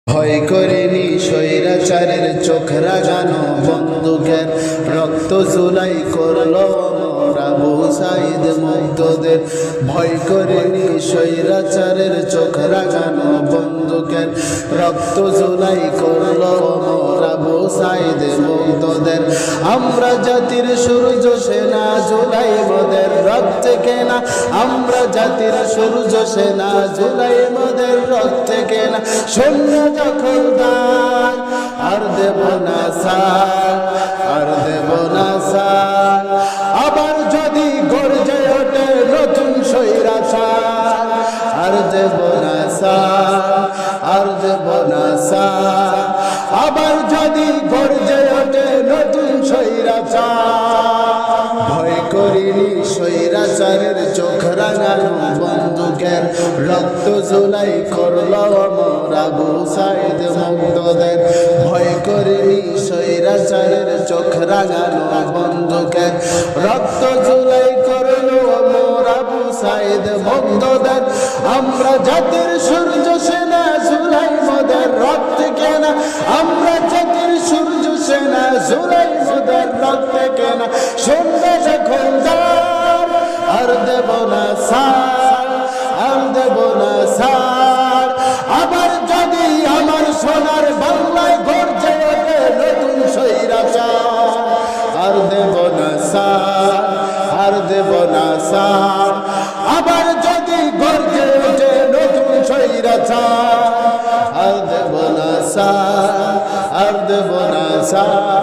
ভয় করেনি স্বৈরাচারের চোখ রাগানো বন্দুকের রক্ত জুলাই করলো অমর আবু সাঈদ মুগ্ধদের। ভয় করেনি স্বৈরাচারের চোখ রাগানো বন্দুকের রক্ত জুলাই করলো অমর আবু সাঈদ মুগ্ধদের। আমরা জাতির সূর্য সেনা জুলাই মোদের রক্তে কেনা, আমরা জাতির সূর্য সেনা জুলাই মোদের রক্তে কেনা। শূন্য দখলদার আর দেব না সার, আর দেব না সার। আবার যদি গর্জে ওঠে নতুন স্বৈরাচার, আর দেব না সার, আর দেব না সার। আবার যদি গর্জে ওঠে নতুন স্বৈরাচার। ভয় করিনি স্বৈরাচারের চোখ রাঙানো বন্দুকের রক্ত জুলাই করলো অমর আবু সাঈদ মুগ্ধদের। ভয় করিনি স্বৈরাচারের চোখ রাঙানো বন্দুকের রক্ত জুলাই করলো অমর আবু সাঈদ মুগ্ধদের। আমরা জাতির সূর্য সেনা জুলাই মোদের রক্ত কেনা, আমরা জাতির সূর্য সেনা জুলাই মোদের রক্ত কেনা। শুনবে দখলদার আর দেব না সার, আর দেব না সার। আবার যদি আমার সোনার বাংলায় গর্জে ওঠে নতুন স্বৈরাচার, আর দেব না সার, আর দেব না সার। আবার যদি গর্জে ওঠে নতুন স্বৈরাচার, আর দেব না সার, আর দেব না সার।